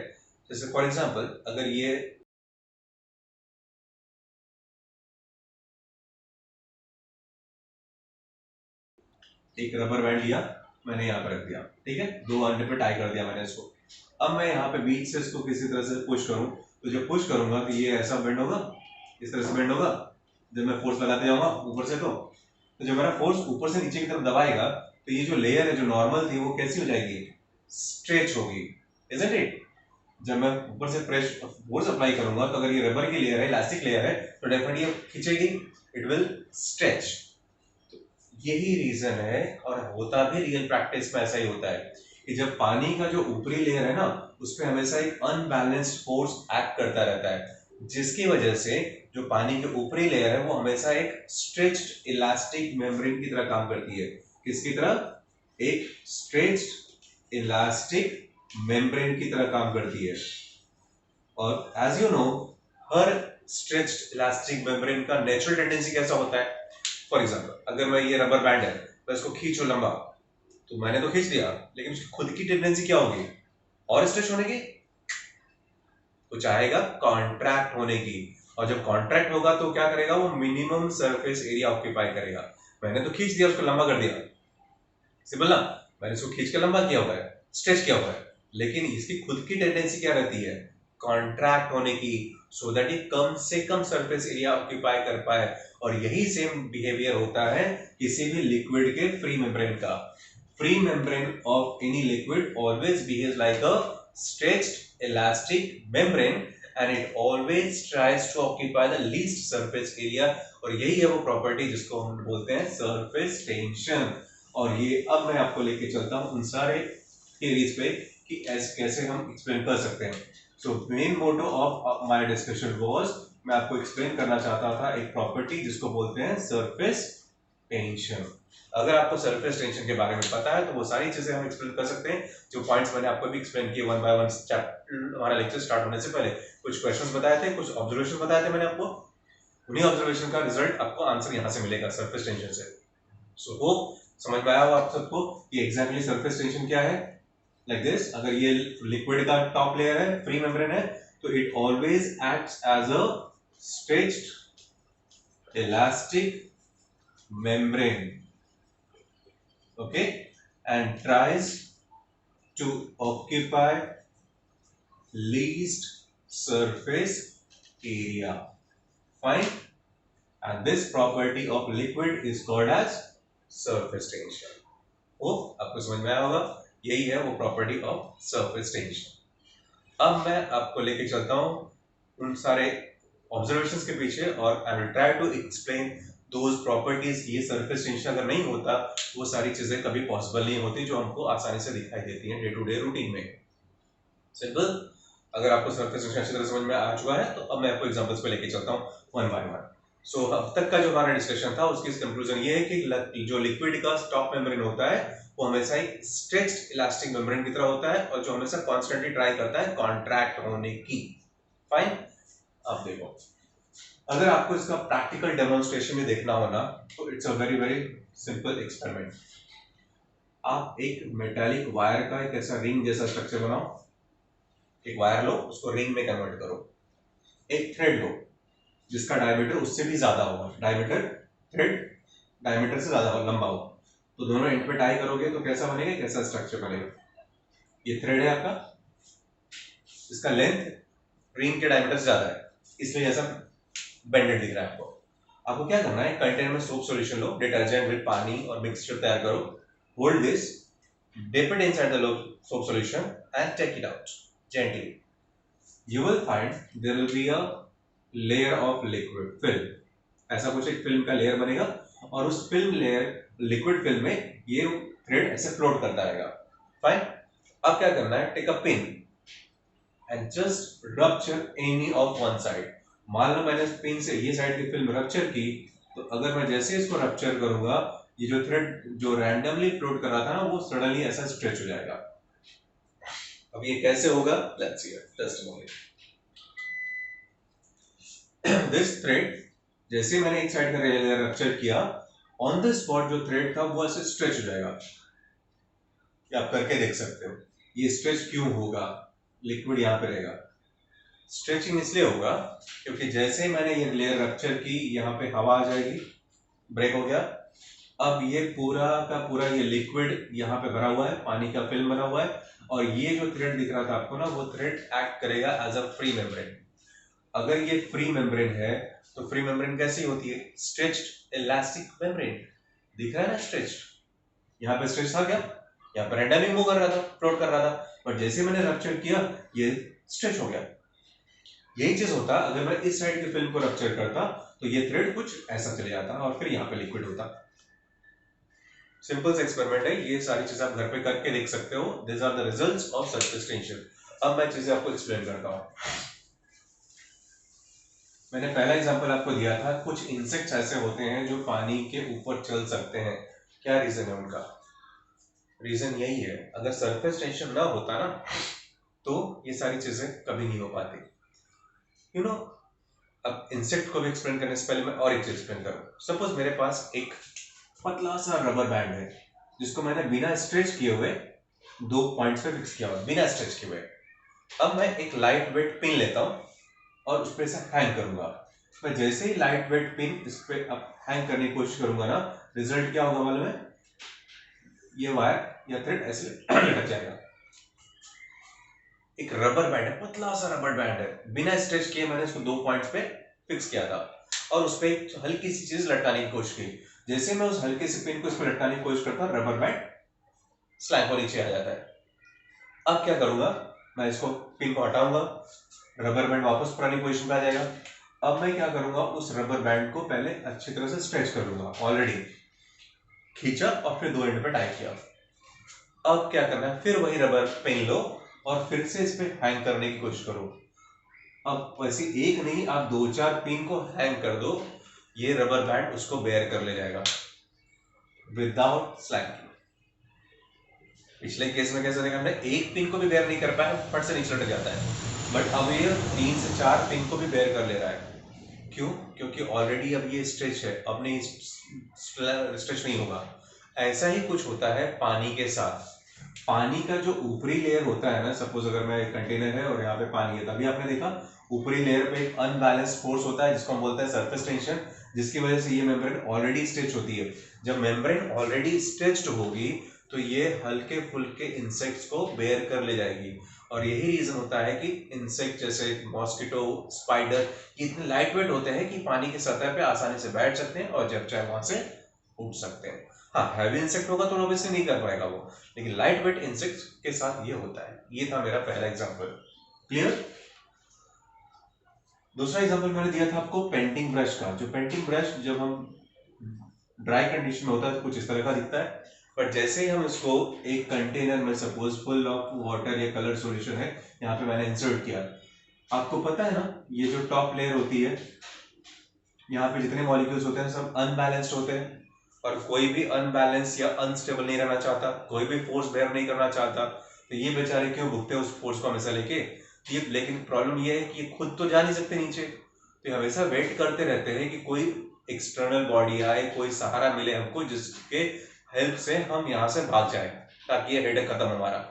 जैसे फॉर एग्जांपल अगर ये एक रबर बैंड लिया मैंने यहाँ पे रख दिया, ठीक है, 2 अंडे पे टाई कर दिया मैंने इसको, अब मैं यहाँ पे बीच से इसको किसी तरह से पुश करूँ, तो जब पुश करूंगा तो ये ऐसा बेंड होगा, इस तरह से बेंड होगा, जब मैं फोर्स लगाते जाऊंगा ऊपर से, तो जब मेरा फोर्स ऊपर से नीचे की तरफ दबाएगा तो ये जो लेयर है जो नॉर्मल थी वो कैसी हो जाएगी, स्ट्रेच होगी, इजंट इट। जब मैं ऊपर से फोर्स अप्लाई करूंगा तो अगर ये रबर की लेयर है, इलास्टिक लेयर है, तो डेफिनेटली ये खींचेगी, इट विल स्ट्रेच। यही रीजन है, और होता भी रियल प्रैक्टिस में ऐसा ही होता है कि जब पानी का जो ऊपरी लेयर है ना, उस पर हमेशा एक अनबैलेंस्ड फोर्स एक्ट करता रहता है, जिसकी वजह से जो पानी के ऊपरी लेयर है वो हमेशा एक स्ट्रेच्ड इलास्टिक मेम्ब्रेन की तरह काम करती है। किसकी तरह? एक स्ट्रेच्ड इलास्टिक मेम्ब्रेन की तरह काम करती है। और एज यू नो, हर स्ट्रेच्ड इलास्टिक मेम्ब्रेन का नेचुरल टेंडेंसी कैसा होता है। फॉर एग्जांपल अगर मैं ये रबर बैंड है, मैं इसको खींचूं लंबा, तो मैंने तो खींच लिया, लेकिन उसकी खुद की टेंडेंसी क्या होगी, और स्ट्रेच होने की, तो चाहेगा कॉन्ट्रैक्ट होने की, और जब कॉन्ट्रैक्ट होगा तो क्या करेगा, वो मिनिमम सरफेस एरिया ऑक्यूपाई करेगा। मैंने तो खींच दिया, उसको लंबा कर दिया, सिंपल ना, मैंने इसको खींच के लंबा किया हुआ है, स्ट्रेच किया हुआ है, लेकिन इसकी खुद की टेंडेंसी क्या रहती है, कॉन्ट्रैक्ट होने की, सो दैट ये कम से कम सरफेस एरिया ऑक्यूपाई कर पाए। और यही सेम बिहेवियर होता है किसी भी लिक्विड के फ्री मेम्ब्रेन का। Free membrane of any liquid always behaves like a stretched elastic membrane, and it always tries to occupy the least surface area, और यही है वो प्रॉपर्टी जिसको हम बोलते हैं सरफेस टेंशन। और ये अब मैं आपको लेके चलता हूँ उन सारे थियरीज पे कि कैसे हम एक्सप्लेन कर सकते हैं। So main motto of my discussion was, मैं आपको एक्सप्लेन करना चाहता था एक प्रॉपर्टी जिसको बोलते हैं सरफेस टेंशन। अगर आपको सरफेस टेंशन के बारे में पता है तो वो सारी चीजें हम एक्सप्लेन कर सकते हैं, जो पॉइंट्स मैंने आपको भी एक्सप्लेन किए वन बाय वन, हमारा लेक्चर स्टार्ट होने से पहले कुछ क्वेश्चंस बताए थे, कुछ ऑब्जर्वेशन बताए थे मैंने आपको, उन्हीं ऑब्जर्वेशन का रिजल्ट आपको आंसर यहाँ से मिलेगा सरफेस टेंशन से। सो होप समझ में आया हो आप सबको कि एग्जैक्टली सरफेस टेंशन क्या है। लाइक दिस, अगर ये लिक्विड का टॉप लेयर है, फ्री मेम्ब्रेन है, तो it always acts as a stretched elastic membrane, okay, and tries to occupy least surface area, fine, and this property of liquid is called as surface tension। ओ आपको समझ में आया होगा, यही है वो प्रॉपर्टी ऑफ सरफेस टेंशन। अब मैं आपको लेके चलता हूं उन सारे ऑब्जर्वेशंस के पीछे, और I will try to explain those properties. ये सरफेस टेंशन अगर नहीं होता, वो सारी चीजें कभी पॉसिबल नहीं होती जो हमको आसानी से दिखाई देती हैं डे टू डे रूटीन में। सिंपल। अगर आपको सरफेस टेंशन अच्छी तरह समझ में आ चुका है तो अब मैं आपको एग्जांपल्स पे लेके चलता हूँ वन बाय वन। सो अब तक का जो हमारा डिस्कशन था उसकी कंक्लूजन ये है कि जो लिक्विड का टॉप मेम्ब्रेन होता है वो हमेशा एक स्ट्रेच्ड इलास्टिक मेम्ब्रेन की तरह होता है और जो हमेशा कॉन्स्टेंटली ट्राई करता है कॉन्ट्रैक्ट होने की। फाइन। अब देखो, अगर आपको इसका प्रैक्टिकल डेमोन्स्ट्रेशन में देखना हो ना, तो it's a very very simple experiment. आप एक मेटालिक वायर का एक ऐसा रिंग जैसा स्ट्रक्चर बनाओ, एक वायर लो, उसको रिंग में कन्वर्ट करो, एक थ्रेड लो जिसका डायमीटर उससे भी ज्यादा होगा, डायमीटर थ्रेड डायमीटर से ज्यादा लंबा हो, तो दोनों एंड पे टाई करोगे तो कैसा बनेगा, कैसा स्ट्रक्चर बनेगा। ये थ्रेड है आपका, इसका लेंथ रिंग के डायमीटर से ज्यादा है, इसलिए ऐसा बेंडेड दिख रहा है आपको। आपको क्या करना है, कंटेनर में soap solution low, detergent with पानी और मिक्सचर तैयार करो, hold this, dip it inside the soap solution and take it out gently. You will find there will be a layer of liquid film. ऐसा कुछ एक film का layer बनेगा और उस फिल्म लेयर लिक्विड फिल्म में ये थ्रेड ऐसे फ्लोट करता रहेगा। फाइन। अब क्या करना है, take a pin and just rupture any of one side. मान लो मैंने पिन से ये साइड की फिल्म रप्चर की, तो अगर मैं जैसे इसको रप्चर करूंगा, ये जो थ्रेड जो रैंडमली फ्लोट कर रहा था ना, वो सडनली ऐसा स्ट्रेच हो जाएगा। अब ये कैसे होगा, let's see it testimony. This thread, जैसे मैंने एक साइड का लेयर रप्चर किया, ऑन द स्पॉट जो थ्रेड था वो ऐसे स्ट्रेच हो जाएगा। ये आप करके देख सकते हो। ये स्ट्रेच क्यों होगा, लिक्विड यहाँ पे रहेगा। स्ट्रेचिंग इसलिए होगा क्योंकि जैसे मैंने ये लेयर रप्चर की, यहाँ पे हवा आ जाएगी, ब्रेक हो गया। अब ये पूरा का पूरा ये लिक्विड यहाँ पे भरा हुआ है, पानी का फिल्म बना हुआ है, और ये जो थ्रेड दिख रहा था आपको ना, वो थ्रेड एक्ट करेगा एज अ फ्री मेम्ब्रेन। अगर ये फ्री मेम्ब्रेन है तो फ्री मेम्ब्रेन कैसी होती है, स्ट्रेच्ड इलास्टिक मेम्ब्रेन। दिख रहा है ना स्ट्रेच्ड, यहाँ पे स्ट्रेच था क्या, यहाँ पे रैंडमली मूव कर रहा था, फ्लोट कर रहा था, बट जैसे मैंने रप्चर किया ये स्ट्रेच हो गया। यही चीज होता, अगर मैं इस साइड की फिल्म को रप्चर करता तो ये थ्रेड कुछ ऐसा चले जाता और फिर यहाँ पे लिक्विड होता। सिंपल सा एक्सपेरिमेंट है, ये सारी चीजें आप घर पे करके देख सकते हो। This are the results of surface tension. अब मैं चीजें आपको एक्सप्लेन करता हूँ। मैंने पहला एग्जांपल आपको दिया था, कुछ इंसेक्ट्स ऐसे होते हैं जो पानी के ऊपर चल सकते हैं। क्या रीजन है उनका, रीजन यही है, अगर सरफेस टेंशन ना होता ना, तो ये सारी चीजें कभी नहीं हो पाती। यू नो, अब इंसेक्ट को भी एक्सप्लेन करने से पहले मैं और एक चीज एक्सप्लेन करूँ। सपोज मेरे पास एक पतला सा रबर बैंड है जिसको मैंने बिना स्ट्रेच किए हुए 2 पॉइंट्स पे फिक्स किया हुआ, बिना स्ट्रेच किए हुए। अब मैं एक लाइट वेट पिन लेता हूँ और उस पर हैंग करूंगा। मैं जैसे ही लाइट वेट पिन इस पे अब हैंग करने की कोशिश करूंगा ना, रिजल्ट क्या होगा मालूम है, ये वायर या थ्रेड ऐसे लटक जाएगा। एक रबर बैंड है, पतला सा रबर बैंड है, बिना स्ट्रेच किए मैंने इसको 2 पॉइंट्स पे फिक्स किया था और उस पर एक हल्की सी चीज लटकाने की कोशिश की। जैसे मैं उस हल्के से पिन को इस पर लटकाने की कोशिश करता हूँ, रबर बैंड स्लैंग को नीचे आ जाता है। अब क्या करूंगा, मैं इसको पिन को हटाऊंगा, रबर बैंड वापस पुरानी पोजीशन पे आ जाएगा। अब मैं क्या करूंगा, उस रबर बैंड को पहले अच्छी तरह से स्ट्रेच कर लूंगा, ऑलरेडी खींचा और फिर 2 एंड पे टाई किया। अब क्या करना है, फिर वही रबर पिन लो और फिर से इस पे हैंग करने की कोशिश करो। अब वैसे एक नहीं, आप 2-4 पिन को हैंग कर दो, ये रबर बैंड उसको बेयर कर ले जाएगा विदाउट स्लैंकिंग। पिछले केस में कैसे देखा हमने, एक पिन को भी बेयर नहीं कर पाया, फट से नीचे लटक जाता है, बट अब ये 3 से 4 पिन को भी बेयर कर ले रहा है। क्यों, क्योंकि ऑलरेडी अब ये स्ट्रेच है, अब नहीं स्ट्रेच नहीं होगा। ऐसा ही कुछ होता है पानी के साथ। पानी का जो ऊपरी लेयर होता है ना, सपोज अगर मैं एक कंटेनर है और यहाँ पे पानी है, तभी आपने देखा ऊपरी लेयर पे एक अनबैलेंस फोर्स होता है जिसको हम बोलते हैं सरफेस टेंशन, जिसकी वजह से ये मेम्ब्रेन ऑलरेडी स्ट्रेच होती है। जब मेम्ब्रेन ऑलरेडी स्ट्रेच्ड होगी तो ये हल्के फुल्के इंसेक्ट्स को बेयर कर ले जाएगी, और यही रीजन होता है कि इंसेक्ट जैसे मॉस्किटो, स्पाइडर, इतने लाइट वेट होते हैं कि पानी की सतह पे आसानी से बैठ सकते हैं और जब चाहे वहां से उड़ सकते हैं। हाँ, हैवी इंसेक्ट होगा तो ऑब्वियसली नहीं कर पाएगा वो, लेकिन लाइट वेट इंसेक्ट के साथ ये होता है। ये था मेरा पहला एग्जांपल, क्लियर। दूसरा एग्जांपल मैंने दिया था आपको पेंटिंग ब्रश का। जो पेंटिंग ब्रश जब हम ड्राई कंडीशन में होता है तो कुछ इस तरह का दिखता है, बट जैसे ही हम इसको एक कंटेनर में सपोज फुल ऑफ वाटर या कलर सॉल्यूशन है, यहाँ पे मैंने इंसर्ट किया, आपको पता है ना, ये जो टॉप लेयर होती है, यहाँ पे जितने मॉलिक्यूल्स होते हैं सब अनबैलेंस्ड होते हैं, और कोई भी अनबैलेंस या अनस्टेबल नहीं रहना चाहता, कोई भी फोर्स बेयर नहीं करना चाहता, तो ये बेचारे क्यों भुगते उस फोर्स को हमेशा लेके। ये लेकिन प्रॉब्लम ये है कि ये खुद तो जा नहीं सकते नीचे, तो ये हमेशा वेट करते रहते हैं कि कोई एक्सटर्नल बॉडी आए, कोई सहारा मिले हमको, जिसके हेल्प से हम यहाँ से भाग जाए, ताकि ये हेडेक खत्म हमारा।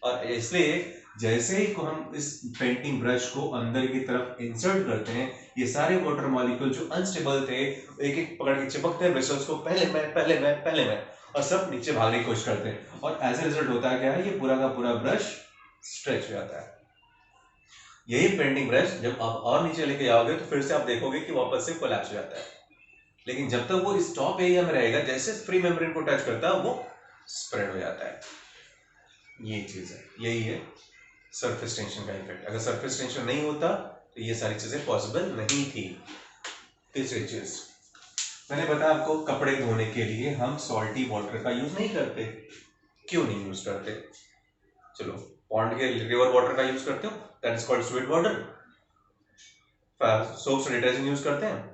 और इसलिए जैसे ही को हम इस पेंटिंग ब्रश को अंदर की तरफ इंसर्ट करते हैं, ये सारे वाटर मॉलिक्यूल जो अनस्टेबल थे एक एक पकड़ के चिपकते हैं ब्रशेस को, पहले मैं, और सब नीचे भागने की कोशिश करते हैं। और एज ए रिजल्ट होता है क्या है, ये पूरा का पूरा ब्रश स्ट्रेच हो जाता है। यही पेंटिंग ब्रश जब आप और नीचे लेके जाओगे तो फिर से आप देखोगे कि वापस से कोलैप्स हो जाता है। लेकिन जब तक वो इस टॉप एरिया में रहेगा, जैसे फ्री मेम्ब्रेन को टच करता है वो स्प्रेड हो जाता है। ये चीज है, यही है सरफेस टेंशन का इफेक्ट। अगर सरफेस टेंशन नहीं होता तो ये सारी चीजें पॉसिबल नहीं थी। तीसरी चीज मैंने बताया आपको, कपड़े धोने के लिए हम सॉल्टी वाटर का यूज नहीं करते। क्यों नहीं यूज करते? चलो, पॉन्ड के रिवर वाटर का यूज करते हो, that is called sweet water. Soaps और डिटर्जेंट यूज करते हैं।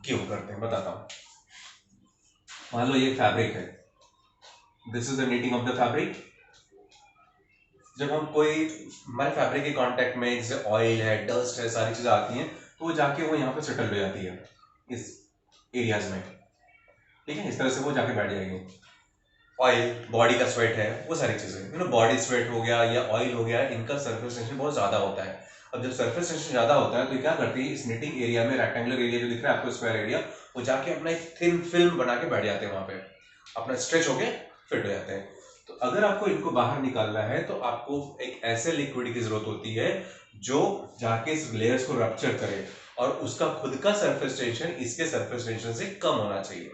क्यों करते हैं बताता हूं। मान लो ये फैब्रिक है, this is the knitting of the fabric. जब हम कोई हमारे फैब्रिक के कांटेक्ट में जैसे ऑयल है, डस्ट है, सारी चीजें आती हैं, तो वो जाके वो यहाँ पे सेटल हो जाती है इस एरियाज में, ठीक है। इस तरह से वो जाके बैठ जाएंगे। ऑयल, बॉडी का स्वेट है, वो सारी चीजें, बॉडी स्वेट हो गया या ऑयल हो गया, इनका सरफेस टेंशन बहुत ज्यादा होता है। अब जब सरफेस टेंशन ज्यादा होता है तो क्या करती है, इस निटिंग एरिया में, रेक्टेंगुलर एरिया जो दिख रहा है आपको, स्क्वायर एरिया, वो जाके अपना एक थिन फिल्म बना के बैठ जाते हैं वहां पे, अपना स्ट्रेच होके फिट हो जाते हैं। तो अगर आपको इनको बाहर निकालना है तो आपको एक ऐसे लिक्विड की जरूरत होती है जो जाके इस लेयर्स को रप्चर करे, और उसका खुद का सरफेस टेंशन इसके सरफेस टेंशन से कम होना चाहिए।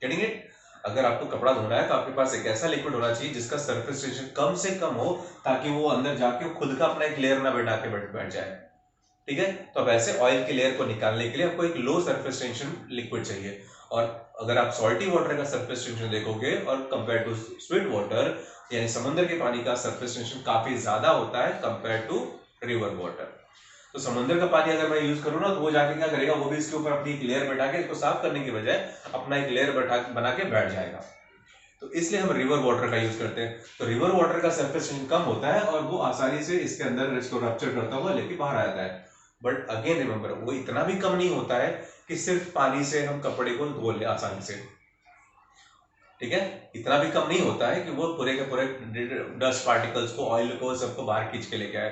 Getting it? अगर आपको कपड़ा धोना है तो आपके पास एक ऐसा लिक्विड होना चाहिए जिसका सरफेस टेंशन कम से कम हो, ताकि वो अंदर जाके खुद का अपना एक लेयर ना बैठा के बैठ जाए, ठीक है। तो अब ऐसे ऑयल के लेयर को निकालने के लिए आपको एक लो सरफेस टेंशन लिक्विड चाहिए। और अगर आप सॉल्टी वाटर का सरफेस टेंशन देखोगे और कंपेयर टू स्वीट वाटर, यानी समुद्र के पानी का सरफेस टेंशन काफी ज्यादा होता है कंपेयर टू रिवर वाटर। तो समुद्र का पानी अगर मैं यूज करूँ ना, तो वो जाके क्या करेगा, वो भी इसके ऊपर अपनी एक लेयर बैठा के, इसको साफ करने की बजाय अपना एक लेयर बना के बैठ जाएगा। तो इसलिए हम रिवर वाटर का यूज करते हैं। तो रिवर वाटर का सरफेस टेंशन कम होता है और वो आसानी से इसके अंदर इसको रप्चर करता हुआ लेके बाहर आ जाता है। बट अगेन रिमेंबर, वो इतना भी कम नहीं होता है कि सिर्फ पानी से हम कपड़े को धो ले आसानी से, ठीक है। इतना भी कम नहीं होता है कि वो पूरे के पूरे डस्ट पार्टिकल्स को, ऑयल को, सबको बाहर खींच के लेके आए।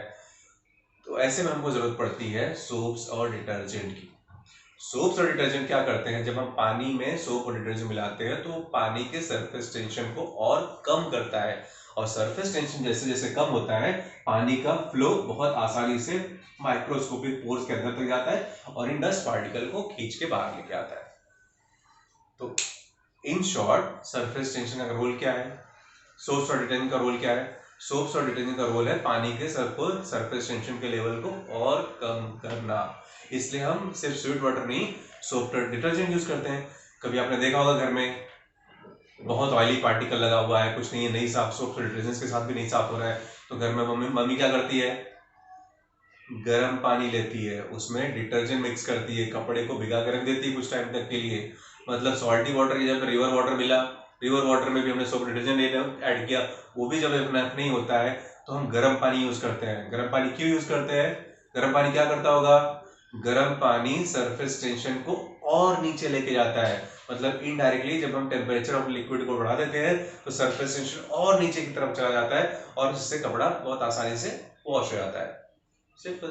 तो ऐसे में हमको जरूरत पड़ती है सोप्स और डिटर्जेंट की। सोप्स और डिटर्जेंट क्या करते हैं, जब हम पानी में सोप और डिटर्जेंट मिलाते हैं तो पानी के सरफेस टेंशन को और कम करता है, और सरफेस टेंशन जैसे जैसे कम होता है, पानी का फ्लो बहुत आसानी से माइक्रोस्कोपिक पोर्स के अंदर तक जाता है और इन डस्ट पार्टिकल को खींच के बाहर लेके आता है। तो इन शॉर्ट, सरफेस टेंशन का रोल क्या है, सोप्स और डिटर्जेंट का रोल क्या है? सोप्स और डिटर्जेंट का रोल है पानी के सरफेस टेंशन के लेवल को और कम करना। इसलिए हम सिर्फ स्वीट वाटर नहीं, सोप और डिटर्जेंट यूज करते हैं। कभी आपने देखा होगा घर में बहुत ऑयली पार्टिकल लगा हुआ है, कुछ नहीं है, नहीं साफ, सोप और डिटर्जेंट के साथ भी नहीं साफ हो रहा है, तो घर में मम्मी क्या करती है, गर्म पानी लेती है, उसमें डिटर्जेंट मिक्स करती है, कपड़े को भिगा कर रख देती है कुछ टाइम तक के लिए। मतलब सॉल्टी वाटर जब रिवर वाटर मिला, रिवर वाटर में भी हमने सोप डिटर्जेंट ऐड किया, वो भी जब इनफ नहीं होता है तो हम गर्म पानी यूज करते हैं। गर्म पानी क्यों यूज करते हैं? गर्म पानी क्या करता होगा? गर्म पानी सरफेस टेंशन को और नीचे लेके जाता है। मतलब इनडायरेक्टली जब हम टेम्परेचर ऑफ लिक्विड को बढ़ा देते हैं तो सरफेस टेंशन और नीचे की तरफ चला जाता है, और इससे कपड़ा बहुत आसानी से वॉश हो जाता है। सिंपल।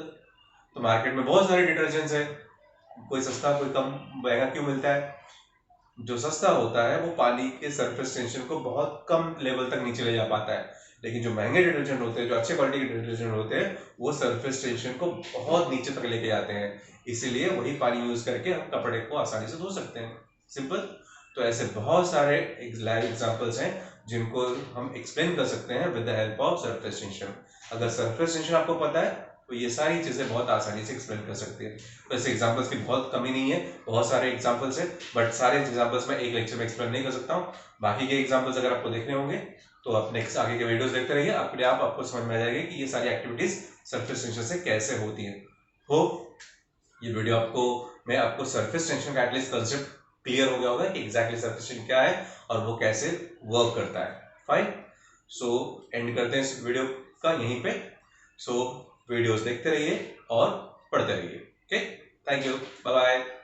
तो मार्केट में बहुत सारे डिटर्जेंट्स हैं, कोई सस्ता कोई कम महंगा क्यों मिलता है? जो सस्ता होता है वो पानी के सरफेस टेंशन को बहुत कम लेवल तक नीचे ले जा पाता है, लेकिन जो महंगे डिटर्जेंट होते हैं, जो अच्छे क्वालिटी के डिटर्जेंट होते हैं, वो सरफेस टेंशन को बहुत नीचे तक लेके जाते हैं। इसीलिए वही पानी यूज करके हम कपड़े को आसानी से धो सकते हैं। सिंपल। तो ऐसे बहुत सारे लाइव एग्जांपल्स हैं जिनको हम एक्सप्लेन कर सकते हैं with the help of surface tension. अगर सरफेस टेंशन आपको पता है तो ये सारी चीजें बहुत आसानी से एक्सप्लेन कर सकते हैं। वैसे एग्जांपल्स की बहुत कमी नहीं है, बहुत सारे एग्जांपल्स हैं, बट सारे एग्जांपल्स मैं एक लेक्चर में एक्सप्लेन नहीं कर सकता हूँ। बाकी के एग्जांपल्स अगर आपको देखने होंगे तो आप नेक्स्ट आगे के वीडियोस देखते रहिए, अपने आप आपको समझ में आ जाएगा कि ये सारी एक्टिविटीज सरफेस टेंशन से कैसे होती है। होप ये वीडियो मैं आपको सरफेस टेंशन का एटलीस्ट कंसेप्ट क्लियर हो गया होगा कि एग्जैक्टली सरफेस टेंशन क्या है और वो कैसे वर्क करता है। फाइन, सो एंड करते हैं इस वीडियो का यहीं पे। सो वीडियोस देखते रहिए और पढ़ते रहिए। Okay, thank you, bye bye.